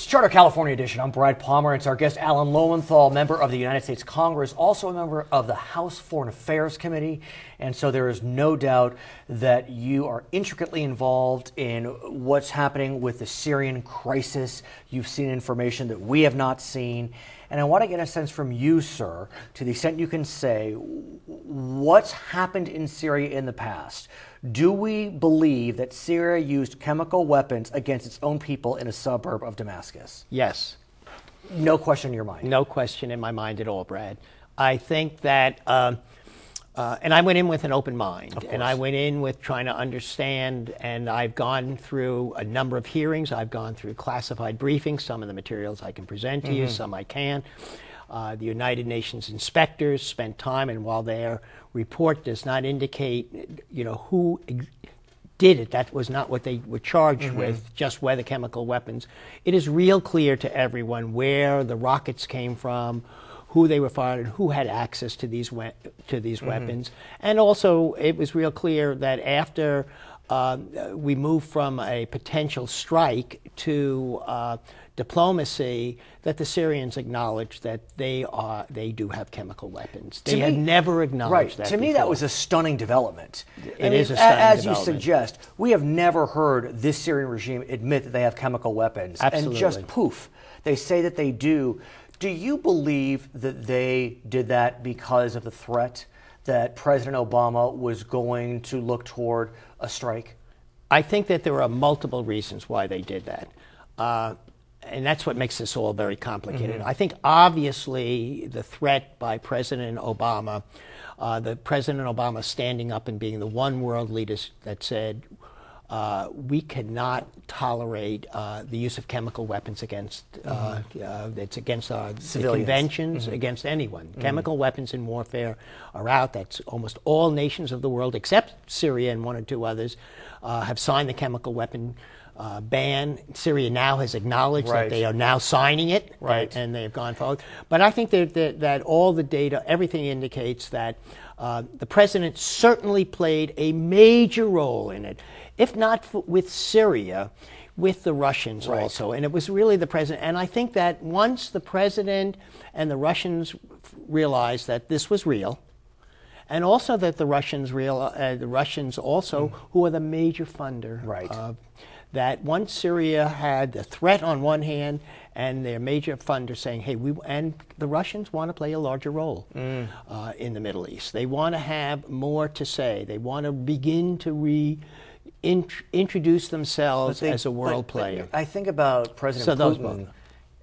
It's Charter California Edition. I'm Brad Pomerance. Our guest, Alan Lowenthal, member of the United States Congress, also a member of the House Foreign Affairs Committee. And so there is no doubt that you are intricately involved in what's happening with the Syrian crisis. You've seen information that we have not seen. And I want to get a sense from you, sir, to the extent you can say, what's happened in Syria in the past? Do we believe that Syria used chemical weapons against its own people in a suburb of Damascus? Yes. No question in your mind? No question in my mind at all, Brad. I think that, and I went in with an open mind, and I went in with trying to understand, and I've gone through a number of hearings. I've gone through classified briefings. Some of the materials I can present to you, some I can't. The United Nations inspectors spent time, and while their report does not indicate, who did it, that was not what they were charged with, just whether chemical weapons. It is real clear to everyone where the rockets came from, who they were fired, and who had access to these weapons. And also, it was real clear that after we moved from a potential strike to diplomacy, that the Syrians acknowledged that they do have chemical weapons. They had never acknowledged that. To me, that was a stunning development. It is a stunning development. As you suggest, we have never heard this Syrian regime admit that they have chemical weapons. Absolutely. And just poof, they say that they do. Do you believe that they did that because of the threat that President Obama was going to look toward a strike? I think that there are multiple reasons why they did that. And that's what makes this all very complicated. I think obviously the threat by President Obama, President Obama standing up and being the one world leader that said, we cannot tolerate the use of chemical weapons against, it's against the conventions, against anyone. Chemical weapons in warfare are out. That's almost all nations of the world, except Syria and one or two others, have signed the chemical weapon ban. Syria now has acknowledged that they are now signing it, and they have gone forward. But I think that all the data, everything indicates that the president certainly played a major role in it, if not with Syria, with the Russians also. And it was really the president. And I think that once the president and the Russians realized that this was real, and also that the Russians also, who are the major funder of that, once Syria had the threat on one hand and their major funder saying, hey, and the Russians want to play a larger role in the Middle East. They want to have more to say. They want to begin to introduce themselves as a world player. I think about President Putin,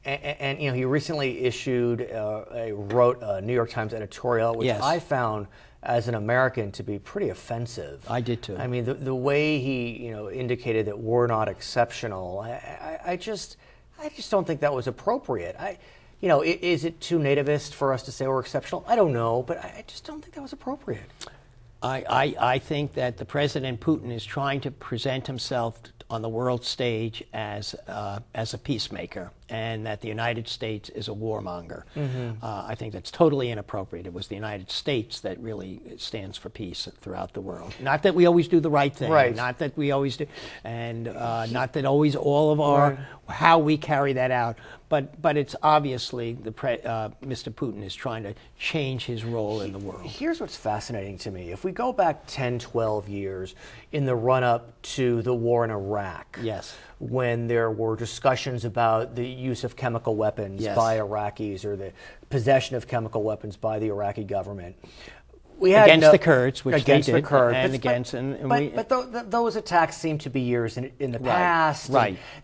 and he recently issued, wrote a New York Times editorial, which I found, as an American, to be pretty offensive. I did too. I mean, the way he indicated that we're not exceptional, I just don't think that was appropriate. Is it too nativist for us to say we're exceptional? I don't know, but I just don't think that was appropriate. I think that the President Putin is trying to present himself on the world stage as a peacemaker, and that the United States is a warmonger. I think that's totally inappropriate. It was the United States that really stands for peace throughout the world. Not that we always do the right thing, not that we always do, and not that always all of our how we carry that out. But it's obviously Mr. Putin is trying to change his role in the world. Here's what's fascinating to me. If we go back 10, 12 years in the run-up to the war in Iraq, when there were discussions about the use of chemical weapons by Iraqis or the possession of chemical weapons by the Iraqi government, we had against the Kurds, which against they did, the Kurds, and but, against, but those attacks seem to be years in the past.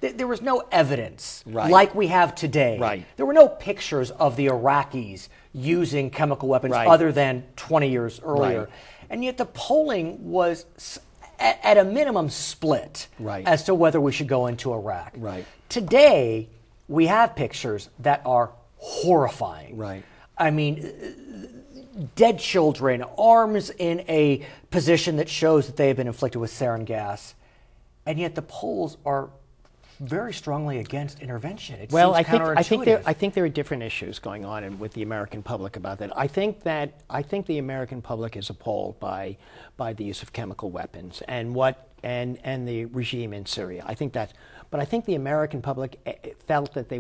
There was no evidence like we have today. There were no pictures of the Iraqis using chemical weapons other than 20 years earlier, and yet the polling was at a minimum split as to whether we should go into Iraq. Today, we have pictures that are horrifying. I mean, dead children, arms in a position that shows that they have been inflicted with sarin gas, and yet the polls are very strongly against intervention. It seems counterintuitive. I think there are different issues going on with the American public about that. I think the American public is appalled by the use of chemical weapons and the regime in Syria. I think that But I think the American public felt that they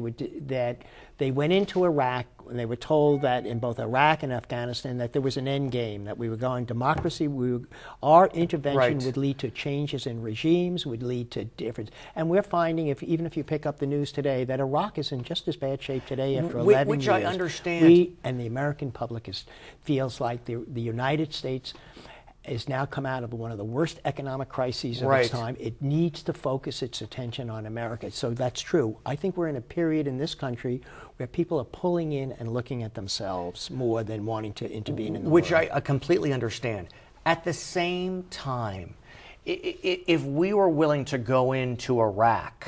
went into Iraq and they were told that in both Iraq and Afghanistan that there was an end game, that we were going democracy. Our intervention would lead to changes in regimes, would lead to difference. And we're finding, even if you pick up the news today, that Iraq is in just as bad shape today after 11 years. Which I understand. And the American public feels like the United States has now come out of one of the worst economic crises of its time. It needs to focus its attention on America. So that's true. I think we're in a period in this country where people are pulling in and looking at themselves more than wanting to intervene in the world. Which I completely understand. At the same time, if we were willing to go into Iraq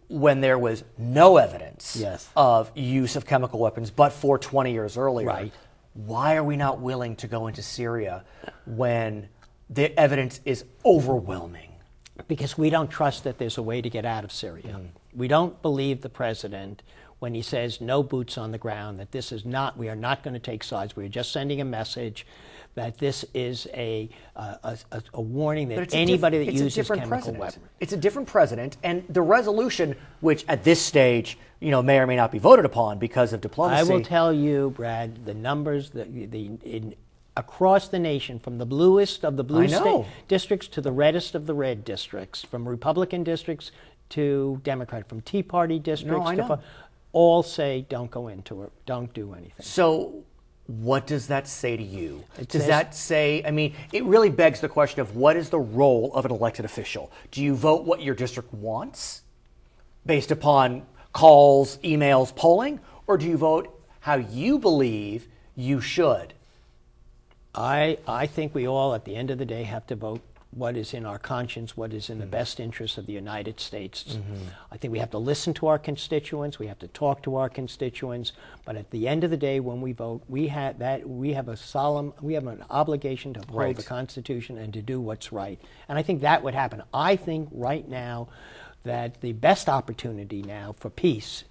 when there was no evidence of use of chemical weapons but for 20 years earlier, why are we not willing to go into Syria when the evidence is overwhelming? Because we don't trust that there's a way to get out of Syria. We don't believe the president when he says no boots on the ground, that this is not, we are not going to take sides. We are just sending a message that this is a warning that anybody that uses chemical weapons. It's a different president, and the resolution, which at this stage, may or may not be voted upon because of diplomacy. I will tell you, Brad, the numbers across the nation, from the bluest of the blue state districts to the reddest of the red districts, from Republican districts to Democrat, from Tea Party districts to all say don't go into it, don't do anything. So what does that say to you? Does that say, it really begs the question of what is the role of an elected official? Do you vote what your district wants based upon calls, emails, polling, or do you vote how you believe you should? I think we all, at the end of the day, have to vote what is in our conscience, what is in the best interest of the United States. I think we have to listen to our constituents, we have to talk to our constituents, but at the end of the day, when we vote, we have an obligation to uphold the Constitution and to do what's right. And I think that would happen. I think right now that the best opportunity now for peace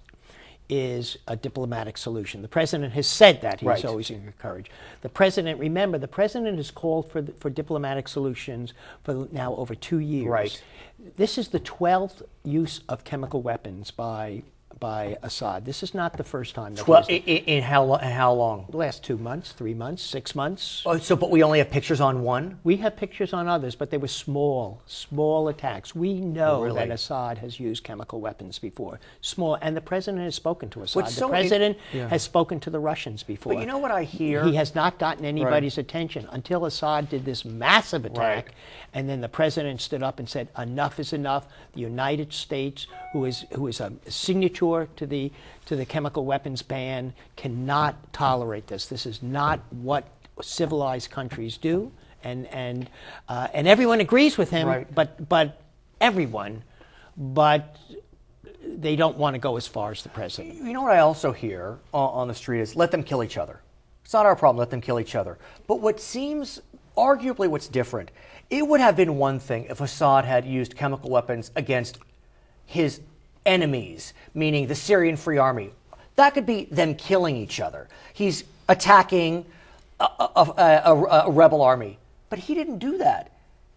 is a diplomatic solution. The president has said that. He's always encouraged. The president, remember, the president has called for diplomatic solutions for now over 2 years. This is the 12th use of chemical weapons by Assad. This is not the first time. In how long? The last 2 months, 3 months, 6 months. But we only have pictures on one? We have pictures on others, but they were small attacks. We know that Assad has used chemical weapons before. Small, and the president has spoken to Assad. The president has spoken to the Russians before. But you know what I hear? He has not gotten anybody's attention until Assad did this massive attack, and then the president stood up and said, enough is enough. The United States, who is a signature to the chemical weapons ban, cannot tolerate this. This is not what civilized countries do, and everyone agrees with him. But they don't want to go as far as the president. You know what I also hear on the street is let them kill each other. It's not our problem. Let them kill each other. But what seems arguably what's different, it would have been one thing if Assad had used chemical weapons against his enemies, meaning the Syrian Free Army. That could be them killing each other. He's attacking a rebel army. But he didn't do that.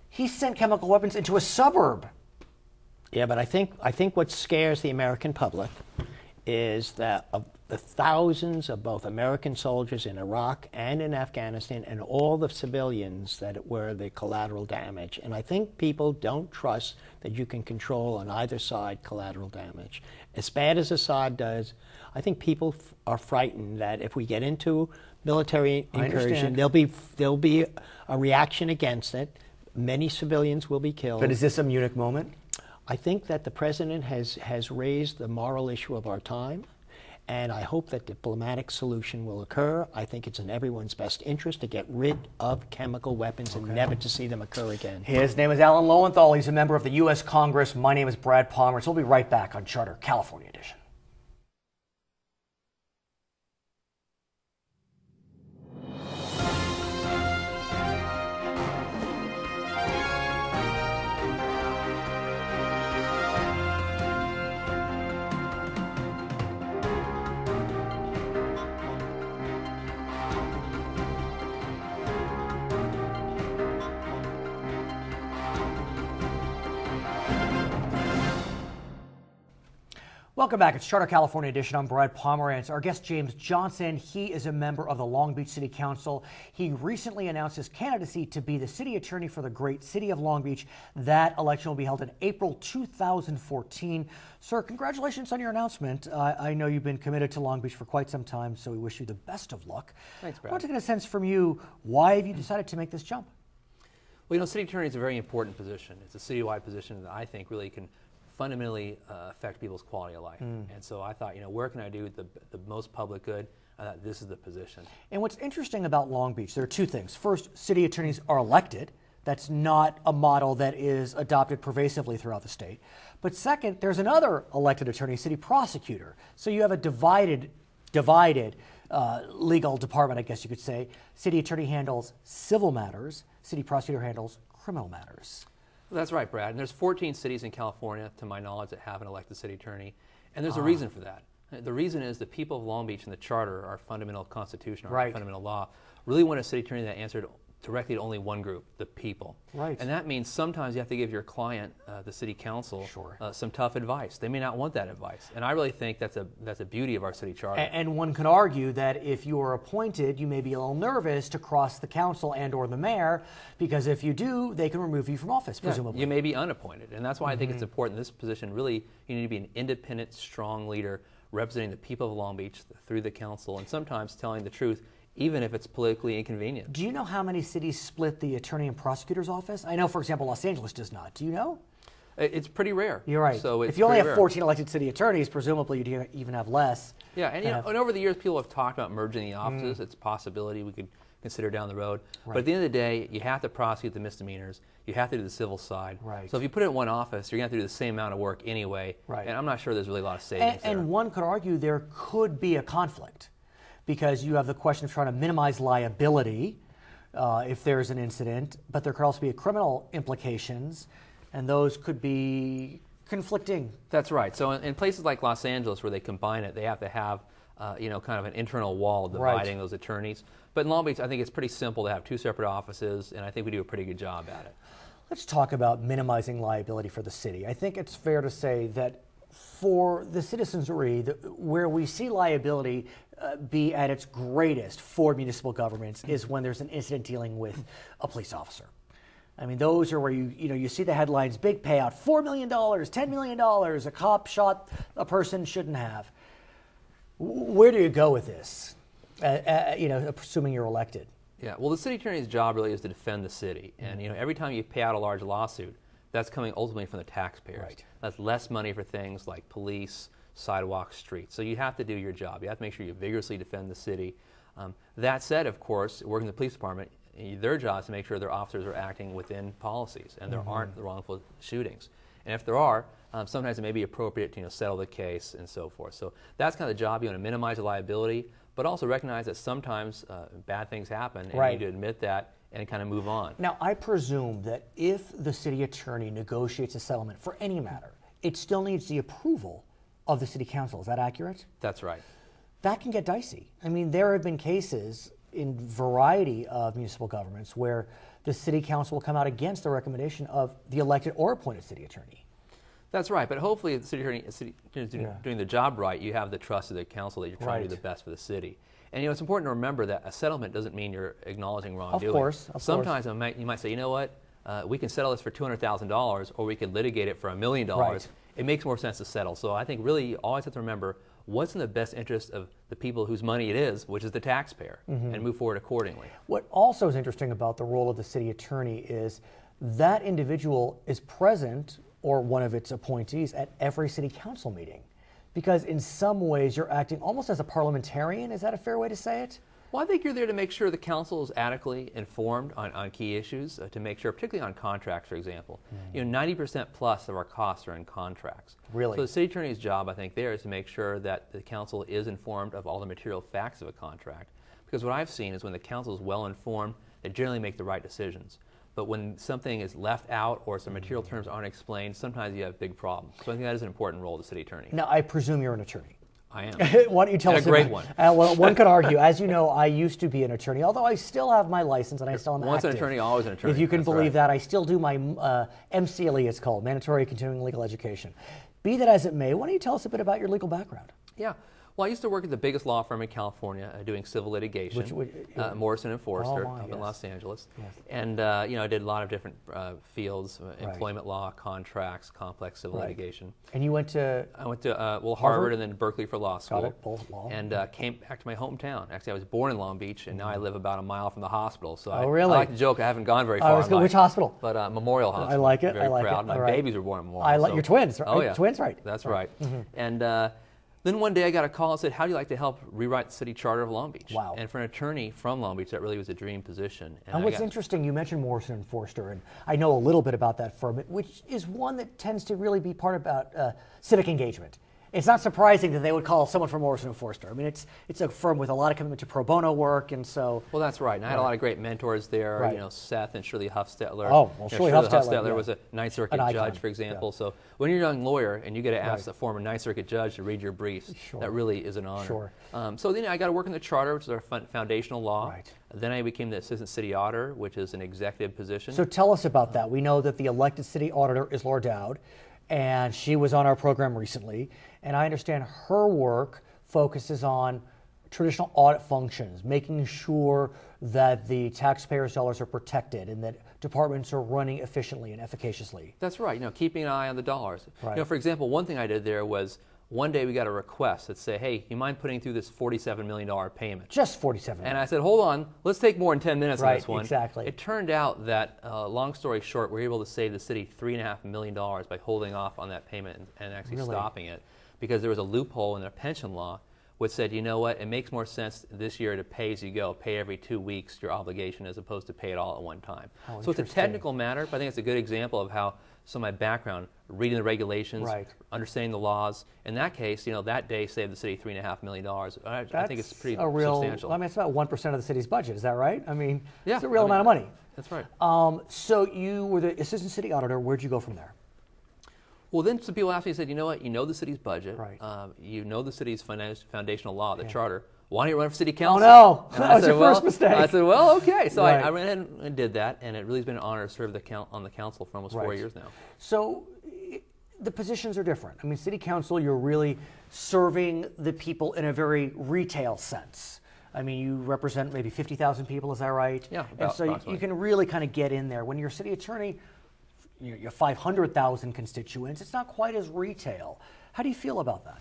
He sent chemical weapons into a suburb. Yeah, but I think what scares the American public is that of the thousands of both American soldiers in Iraq and in Afghanistan and all the civilians that were the collateral damage. And I think people don't trust that you can control on either side collateral damage. As bad as Assad does, I think people are frightened that if we get into military incursion, there'll be a reaction against it. Many civilians will be killed. But is this a Munich moment? I think that the president has raised the moral issue of our time, and I hope that diplomatic solution will occur. I think it's in everyone's best interest to get rid of chemical weapons and never to see them occur again. His name is Alan Lowenthal. He's a member of the US Congress. My name is Brad Pomerance. We'll be right back on Charter California Edition. Welcome back. It's Charter California Edition. I'm Brad Pomerance. Our guest, James Johnson, he is a member of the Long Beach City Council. He recently announced his candidacy to be the city attorney for the great city of Long Beach. That election will be held in April 2014. Sir, congratulations on your announcement. I know you've been committed to Long Beach for quite some time, so we wish you the best of luck. Thanks, Brad. I want to get a sense from you, why have you decided to make this jump? Well, you know, city attorney is a very important position. It's a citywide position that I think really can fundamentally affect people's quality of life. And so I thought, you know, where can I do the most public good? I thought this is the position. And what's interesting about Long Beach, there are two things. First, city attorneys are elected. That's not a model that is adopted pervasively throughout the state. But second, there's another elected attorney, city prosecutor. So you have a divided legal department, I guess you could say. City attorney handles civil matters. City prosecutor handles criminal matters. That's right, Brad. And there's 14 cities in California, to my knowledge, that have an elected city attorney. And there's a reason for that. The reason is the people of Long Beach and the charter, our fundamental constitution, our fundamental law, really want a city attorney that answered directly to only one group, the people. Right. And that means sometimes you have to give your client, the city council, some tough advice. They may not want that advice. And I really think that's a beauty of our city charter. And one could argue that if you are appointed, you may be a little nervous to cross the council and or the mayor, because if you do, they can remove you from office, presumably. You may be unappointed. And that's why I think it's important in this position. Really, you need to be an independent, strong leader representing the people of Long Beach through the council and sometimes telling the truth, even if it's politically inconvenient. Do you know how many cities split the attorney and prosecutor's office? I know, for example, Los Angeles does not. Do you know? It's pretty rare. You're right. So if you only have 14 elected city attorneys, presumably you'd even have less. Yeah, and, you know, and over the years, people have talked about merging the offices. It's a possibility we could consider down the road. But at the end of the day, you have to prosecute the misdemeanors. You have to do the civil side. So if you put it in one office, you're going to have to do the same amount of work anyway. And I'm not sure there's really a lot of savings there. And one could argue there could be a conflict, because you have the question of trying to minimize liability if there's an incident, but there could also be criminal implications, and those could be conflicting. That's right. So in places like Los Angeles where they combine it, they have to have kind of an internal wall dividing those attorneys. But in Long Beach, I think it's pretty simple to have two separate offices, and I think we do a pretty good job at it. Let's talk about minimizing liability for the city. I think it's fair to say that for the citizenry, where we see liability be at its greatest for municipal governments is when there's an incident dealing with a police officer. I mean, those are where you see the headlines, big payout, $4 million, $10 million, a cop shot a person shouldn't have. Where do you go with this, assuming you're elected? Yeah, well, the city attorney's job really is to defend the city. And, every time you pay out a large lawsuit, that's coming ultimately from the taxpayers. That's less money for things like police, sidewalks, streets. So you have to do your job. You have to make sure you vigorously defend the city. That said, of course, working in the police department, their job is to make sure their officers are acting within policies and there aren't the wrongful shootings. And if there are, sometimes it may be appropriate to settle the case and so forth. So that's kind of the job. You want to minimize the liability, but also recognize that sometimes bad things happen, and you need to admit that and kind of move on. Now, I presume that if the city attorney negotiates a settlement for any matter, it still needs the approval of the city council. Is that accurate? That's right. That can get dicey. I mean, there have been cases in variety of municipal governments where the city council will come out against the recommendation of the elected or appointed city attorney. That's right, but hopefully if the city attorney is doing the job right, you have the trust of the council that you're trying to do the best for the city. And it's important to remember that a settlement doesn't mean you're acknowledging wrongdoing. Of course. Sometimes you might say, you know what, we can settle this for $200,000, or we could litigate it for $1 million. It makes more sense to settle. So I think really you always have to remember what's in the best interest of the people whose money it is, which is the taxpayer, and move forward accordingly. What also is interesting about the role of the city attorney is that individual is present, or one of its appointees, at every city council meeting. Because in some ways you're acting almost as a parliamentarian. Is that a fair way to say it? Well, I think you're there to make sure the council is adequately informed on key issues, to make sure, particularly on contracts, for example. 90% plus of our costs are in contracts. Really? So the city attorney's job, I think, there is to make sure that the council is informed of all the material facts of a contract. Because what I've seen is when the council is well informed, they generally make the right decisions. But when something is left out or some material terms aren't explained, sometimes you have big problems. So I think that is an important role of the city attorney. Now, I presume you're an attorney. I am. Why don't you tell us a great one. Well, one could argue, as you know, I used to be an attorney, although I still have my license and I still am Once active. an attorney, always an attorney. If you can believe that, I still do my MCLE, it's called, Mandatory Continuing Legal Education. Be that as it may, why don't you tell us a bit about your legal background? Yeah. Well, I used to work at the biggest law firm in California doing civil litigation, Morrison & Forster up in Los Angeles. Yes. And I did a lot of different fields, employment law, contracts, complex civil litigation. And you went to? I went to Harvard and then Berkeley for law school. Got it, both law. And came back to my hometown. Actually, I was born in Long Beach, and now I live about a mile from the hospital. So really? I like to joke I haven't gone very far. Which hospital? But Memorial Hospital. I like it. Very I like proud. it. My babies were born at Memorial. Your twins, right? Oh, yeah. Twins, right. That's right. And then one day I got a call and said, how do you like to help rewrite the city charter of Long Beach? Wow. And for an attorney from Long Beach, that really was a dream position. And what's interesting, you mentioned Morrison & Forster, and I know a little bit about that firm, which is one that tends to really be part about civic engagement. It's not surprising that they would call someone from Morrison & Forster. I mean, it's a firm with a lot of commitment to pro bono work, and so... Well, that's right. And I had a lot of great mentors there, Seth and Shirley Huffstetler. Oh, well, Shirley Huffstetler was a Ninth Circuit judge, for example. So when you're a young lawyer and you get to ask a former Ninth Circuit judge to read your briefs, that really is an honor. So then I got to work in the charter, which is our foundational law. Then I became the assistant city auditor, which is an executive position. So tell us about that. We know that the elected city auditor is Laura Dowd, and she was on our program recently. And I understand her work focuses on traditional audit functions, making sure that the taxpayers' dollars are protected and that departments are running efficiently and efficaciously. That's right. Keeping an eye on the dollars. For example, one thing I did there was one day we got a request that said, hey, you mind putting through this $47 million payment? Just $47 million. And I said, hold on, let's take more than 10 minutes on this one. Exactly. It turned out that, long story short, we were able to save the city $3.5 million by holding off on that payment and actually stopping it, because there was a loophole in their pension law which said, you know what, it makes more sense this year to pay as you go, pay every 2 weeks your obligation as opposed to pay it all at one time. So it's a technical matter, but I think it's a good example of how some of my background, reading the regulations, understanding the laws. In that case, that day saved the city $3.5 million. I think it's pretty substantial. I mean, it's about 1% of the city's budget. Is that right? I mean, it's a real amount of money. That's right. So you were the assistant city auditor. Where'd you go from there? Well, then some people asked me, said, you know what, you know the city's budget, you know the city's foundational law, the charter, why don't you run for city council? Oh no, that was your first mistake. I said, well, okay. So I ran ahead and did that, and it really has been an honor to serve on the council for almost 4 years now. So the positions are different. I mean, city council, you're really serving the people in a very retail sense. I mean, you represent maybe 50,000 people, is that right? Yeah, and so you can really kind of get in there. When you're city attorney, you have 500,000 constituents. It's not quite as retail. How do you feel about that?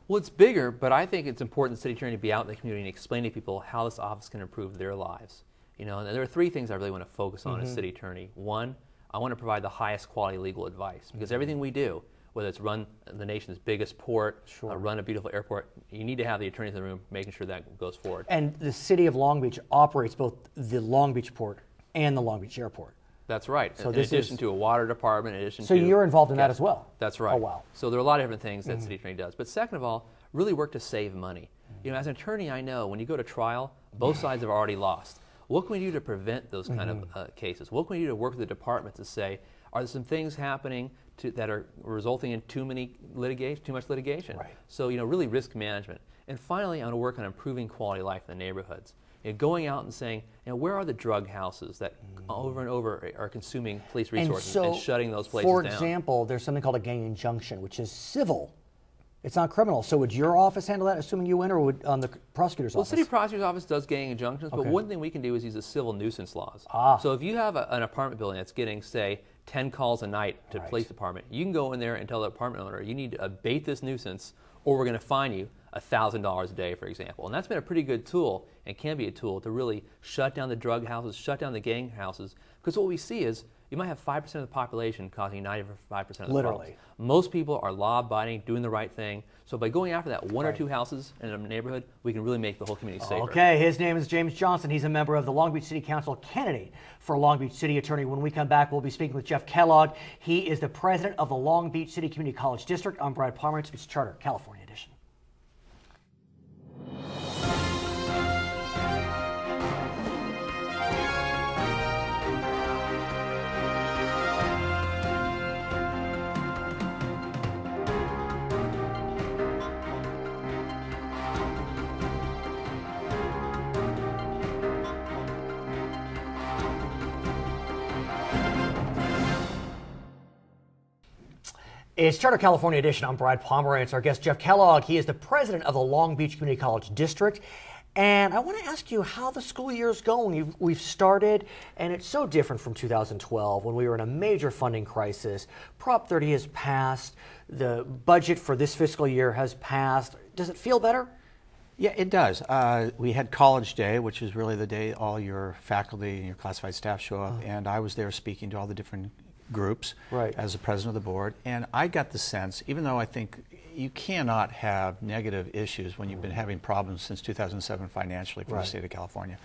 Well, it's bigger, but I think it's important the city attorney to be out in the community and explain to people how this office can improve their lives. And there are 3 things I really want to focus on as city attorney. One, I want to provide the highest quality legal advice, because everything we do, whether it's run the nation's biggest port, run a beautiful airport, you need to have the attorneys in the room making sure that goes forward. And the city of Long Beach operates both the Long Beach port and the Long Beach airport. That's right. So in addition to a water department, in addition to... So you're involved in that as well? That's right. Oh, wow. So there are a lot of different things that city attorney does. But second of all, really work to save money. As an attorney, I know when you go to trial, both sides have already lost. What can we do to prevent those kind of cases? What can we do to work with the department to say, are there some things happening that are resulting in too much litigation? Right. So, really risk management. And finally, I want to work on improving quality of life in the neighborhoods. Going out and saying, where are the drug houses that over and over are consuming police resources and shutting those places down? For example, there's something called a gang injunction, which is civil. It's not criminal. So would your office handle that, assuming you win, or would the prosecutor's office? Well, the city prosecutor's office does gang injunctions, but one thing we can do is use the civil nuisance laws. So if you have an apartment building that's getting, say, 10 calls a night to the police department, you can go in there and tell the apartment owner, you need to abate this nuisance, or we're going to fine you $1,000 a day, for example. And that's been a pretty good tool, and can be a tool, to really shut down the drug houses, shut down the gang houses. Because what we see is you might have 5% of the population causing 95% of the problems. Most people are law-abiding, doing the right thing. So by going after that 1 or 2 houses in a neighborhood, we can really make the whole community safer. Okay, his name is James Johnson. He's a member of the Long Beach City Council, candidate for Long Beach City Attorney. When we come back, we'll be speaking with Jeff Kellogg. He is the president of the Long Beach City Community College District. I'm Brad Pomerance. It's Charter, California Edition. It's Charter California Edition. I'm Brad Pomerance. Our guest, Jeff Kellogg. He is the president of the Long Beach Community College District. And I want to ask you how the school year is going. We've started, and it's so different from 2012 when we were in a major funding crisis. Prop 30 has passed. The budget for this fiscal year has passed. Does it feel better? Yeah, it does. We had College Day, which is really the day all your faculty and your classified staff show up, and I was there speaking to all the different groups as the president of the board, and I got the sense, even though I think you cannot have negative issues when you've been having problems since 2007 financially for the state of California,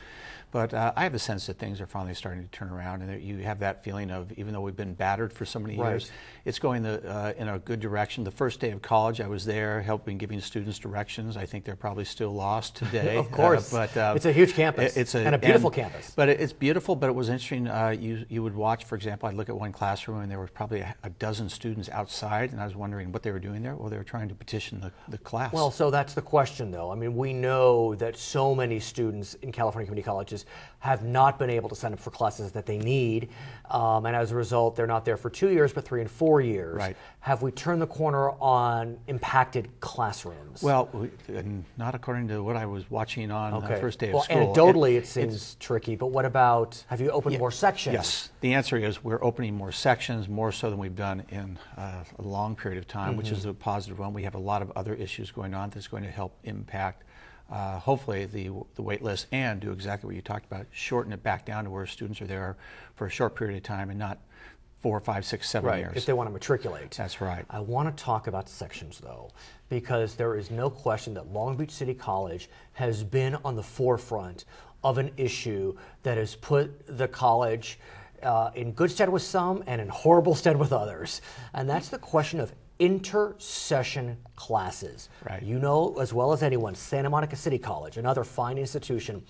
but I have a sense that things are finally starting to turn around, and that you have that feeling of, even though we've been battered for so many years, it's going in a good direction. The first day of college, I was there helping, giving students directions. I think they're probably still lost today. Of course, but it's a huge campus. And a beautiful campus. But it's beautiful. But it was interesting. You would watch, for example, I'd look at one classroom and there were probably a dozen students outside, and I was wondering what they were doing there. Well, they were trying to petition the class. Well, so that's the question, though. I mean, we know that so many students in California community colleges have not been able to sign up for classes that they need, and as a result, they're not there for 2 years, but 3 and 4 years. Have we turned the corner on impacted classrooms? Well, not according to what I was watching on the first day of school. Well, anecdotally, it seems tricky, but what about, have you opened more sections? Yes. The answer is we're opening more sections, more so than we've done in a long period of time, which is a positive one. We have a lot of other issues going on that's going to help impact hopefully the wait list, and do exactly what you talked about, shorten it back down to where students are there for a short period of time and not 4, 5, 6, 7 years. If they want to matriculate. That's right. I want to talk about sections, though, because there is no question that Long Beach City College has been on the forefront of an issue that has put the college in good stead with some and in horrible stead with others. And that's the question of intersession classes. You know as well as anyone, Santa Monica City College, another fine institution,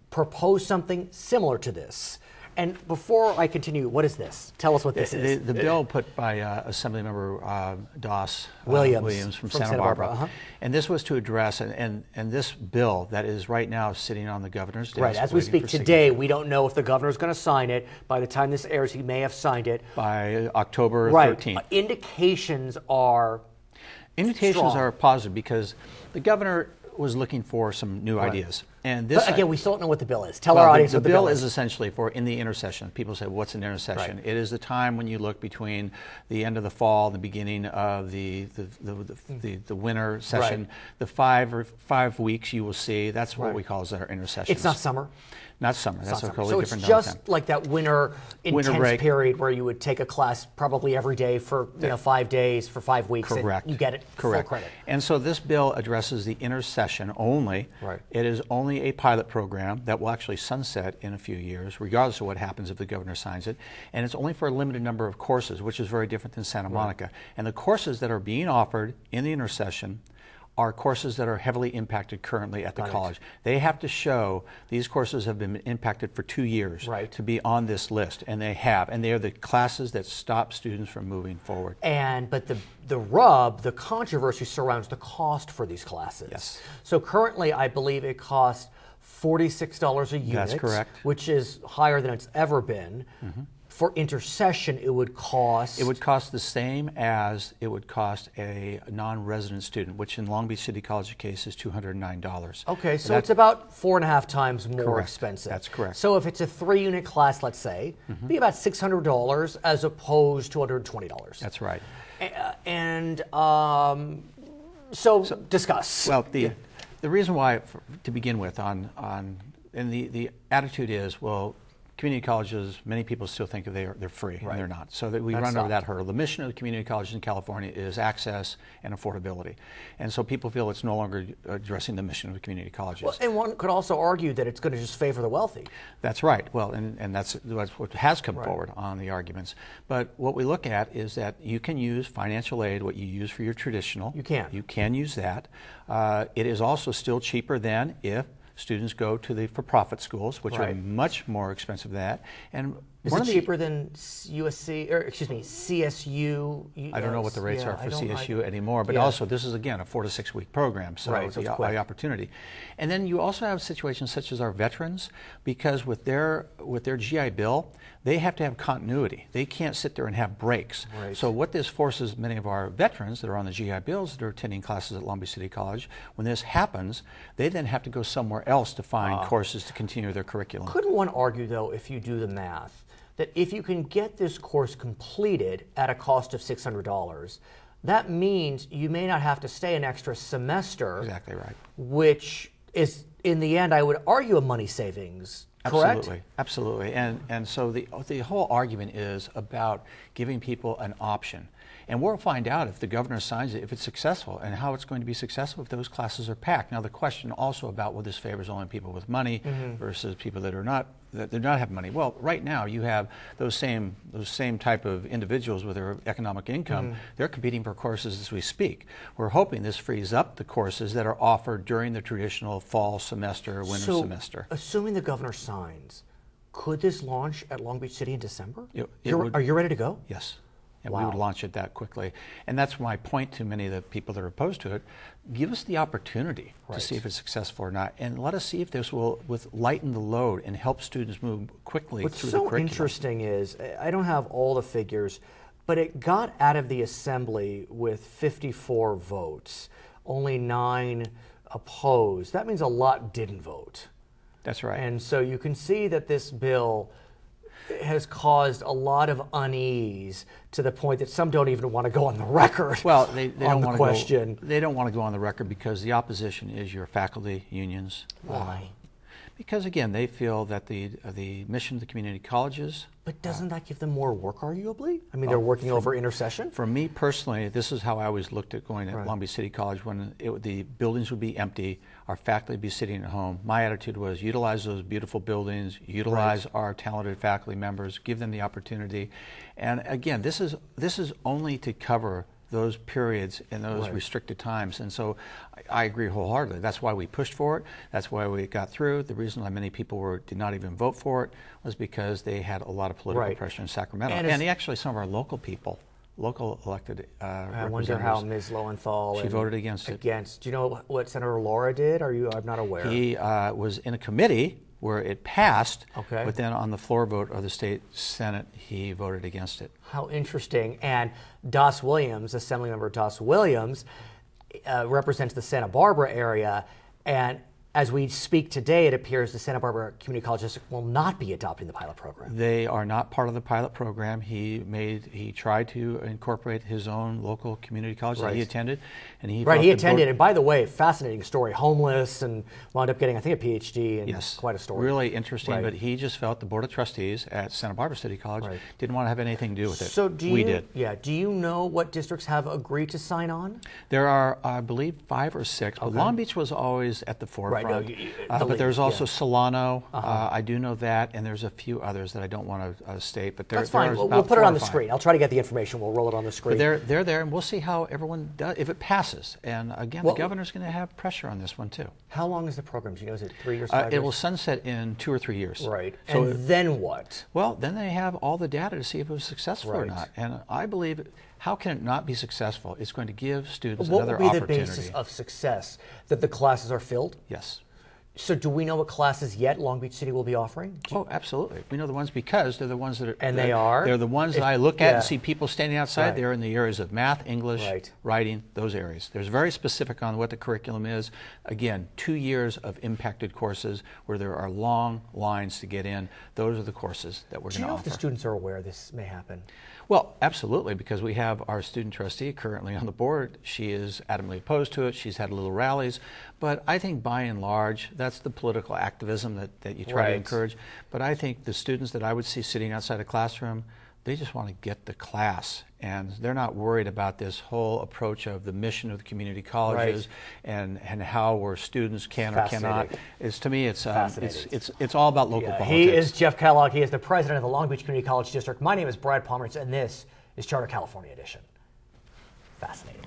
proposed something similar to this. And before I continue, what is this? Tell us what this is. The bill put by Assemblymember Doss Williams from Santa Barbara. And this was to address, and this bill that is right now sitting on the governor's desk. As we speak today, we don't know if the governor's going to sign it. By the time this airs, he may have signed it. By October 13th. Indications are strong. Positive, because the governor was looking for some new ideas. And this, but again, we still don't know what the bill is. Tell our audience what the bill is. The bill is essentially for in the intercession. People say, what's an intercession? It is the time when you look between the end of the fall and the beginning of the winter session. The 5 weeks you will see, that's what we call as our intercession. It's not summer? Not summer. That's a totally different time. So it's just like that winter intense period where you would take a class probably every day for 5 days for 5 weeks. Correct. And you get it full credit. And so this bill addresses the intercession only. It is only a pilot program that will actually sunset in a few years, regardless of what happens if the governor signs it. And it's only for a limited number of courses, which is very different than Santa Monica. And the courses that are being offered in the intercession are courses that are heavily impacted currently at the college. They have to show these courses have been impacted for 2 years to be on this list, and they have. And they are the classes that stop students from moving forward. But the controversy surrounds the cost for these classes. So currently, I believe it costs $46 a unit. That's correct. Which is higher than it's ever been. For intercession, it would cost... It would cost the same as it would cost a non-resident student, which in Long Beach City College case is $209. Okay, so it's about 4.5 times more expensive. That's correct. So if it's a 3-unit class, let's say, it'd be about $600 as opposed to $120. That's right. So discuss. Well, the reason why, to begin with, and the attitude is, well, community colleges, many people still think they're free, and they're not. So that we run over that hurdle. The mission of the community colleges in California is access and affordability. And so people feel it's no longer addressing the mission of the community colleges. Well, and one could also argue that it's going to just favor the wealthy. That's right. Well, and that's what has come forward on the arguments. But what we look at is that you can use financial aid, what you use for your traditional. You can. You can use that. It is also still cheaper than if students go to the for-profit schools, which are much more expensive than that. And Is it cheaper than USC, or excuse me, CSU? I don't know what the rates are for CSU anymore, but also this is, again, a 4 to 6 week program, so it's the opportunity. And then you also have situations such as our veterans, because with their GI Bill, they have to have continuity. They can't sit there and have breaks. Right. So what this forces many of our veterans that are on the GI Bills that are attending classes at Long Beach City College, when this happens, they then have to go somewhere else to find courses to continue their curriculum. Couldn't one argue, though, if you do the math, that if you can get this course completed at a cost of $600, that means you may not have to stay an extra semester. Exactly right. Which is, in the end, I would argue a money savings. Correct? Absolutely, absolutely. And so the whole argument is about giving people an option. And we'll find out if the governor signs it, if it's successful, and how it's going to be successful if those classes are packed. Now, the question also about, well, this favors only people with money versus people that are not, that do not have money. Well, right now you have those same type of individuals with their economic income. They're competing for courses as we speak. We're hoping this frees up the courses that are offered during the traditional fall semester, winter semester. Assuming the governor signs, could this launch at Long Beach City in December? Are you ready to go? Yes. And we would launch it that quickly. And that's my point to many of the people that are opposed to it. Give us the opportunity to see if it's successful or not. And let us see if this will lighten the load and help students move quickly through the curriculum. What's so interesting is, I don't have all the figures, but it got out of the assembly with 54 votes, only 9 opposed. That means a lot didn't vote. That's right. And so you can see that this bill has caused a lot of unease to the point that some don't even want to go on the record. Well, they don't want to question. They don't want to go on the record because the opposition is your faculty unions. Why? Because again, they feel that the mission of the community colleges. But doesn't that give them more work, arguably? I mean, they're working over intersession? For me personally, this is how I always looked at going to Long Beach City College when the buildings would be empty, our faculty would be sitting at home. My attitude was utilize those beautiful buildings, utilize our talented faculty members, give them the opportunity. And again, this is only to cover those periods and those restricted times. And so I agree wholeheartedly. That's why we pushed for it. That's why we got through. The reason why many people did not even vote for it was because they had a lot of political pressure in Sacramento. And actually some of our local people, local elected representatives. I wonder how Ms. Lowenthal... She voted against it. Do you know what Senator Laura did? I'm not aware. He was in a committee where it passed, but then on the floor vote of the state Senate, he voted against it. How interesting. And Doss Williams, Assemblymember Doss Williams, represents the Santa Barbara area, and as we speak today, it appears the Santa Barbara Community College District will not be adopting the pilot program. They are not part of the pilot program. He tried to incorporate his own local community college that he attended, and he attended. And by the way, fascinating story. Homeless and wound up getting, I think, a PhD. And quite a story. Really interesting. But he just felt the Board of Trustees at Santa Barbara City College didn't want to have anything to do with it. So we did. Yeah. Do you know what districts have agreed to sign on? There are, I believe, 5 or 6. But Long Beach was always at the forefront. But there's also Solano. I do know that, and there's a few others that I don't want to state. But that's fine. We'll put it on the screen. I'll try to get the information. We'll roll it on the screen. But they're there, and we'll see how everyone does if it passes. And again, the governor's going to have pressure on this one too. How long is the program? Do you know? Is it 3 years? 5 years? It will sunset in 2 or 3 years. Right. So and then what? Well, then they have all the data to see if it was successful or not. And I believe, how can it not be successful? It's going to give students another opportunity. What would be the basis of success? That the classes are filled? Yes. So do we know what classes yet Long Beach City will be offering? Oh, absolutely. We know the ones because they're the ones that are... And they are? They're the ones that I look at and see people standing outside. They're in the areas of math, English, writing, those areas. There's very specific on what the curriculum is. Again, 2 years of impacted courses where there are long lines to get in. Those are the courses that we're going to offer. Do you know if the students are aware this may happen? Well, absolutely, because we have our student trustee currently on the board. She is adamantly opposed to it. She's had little rallies. But I think by and large, that's the political activism that you try to encourage. But I think the students that I would see sitting outside a classroom, they just want to get the class. And they're not worried about this whole approach of the mission of the community colleges and how where students can or cannot. To me, it's all about local politics. He is Jeff Kellogg. He is the president of the Long Beach Community College District. My name is Brad Pomerance, and this is Charter California Edition. Fascinating.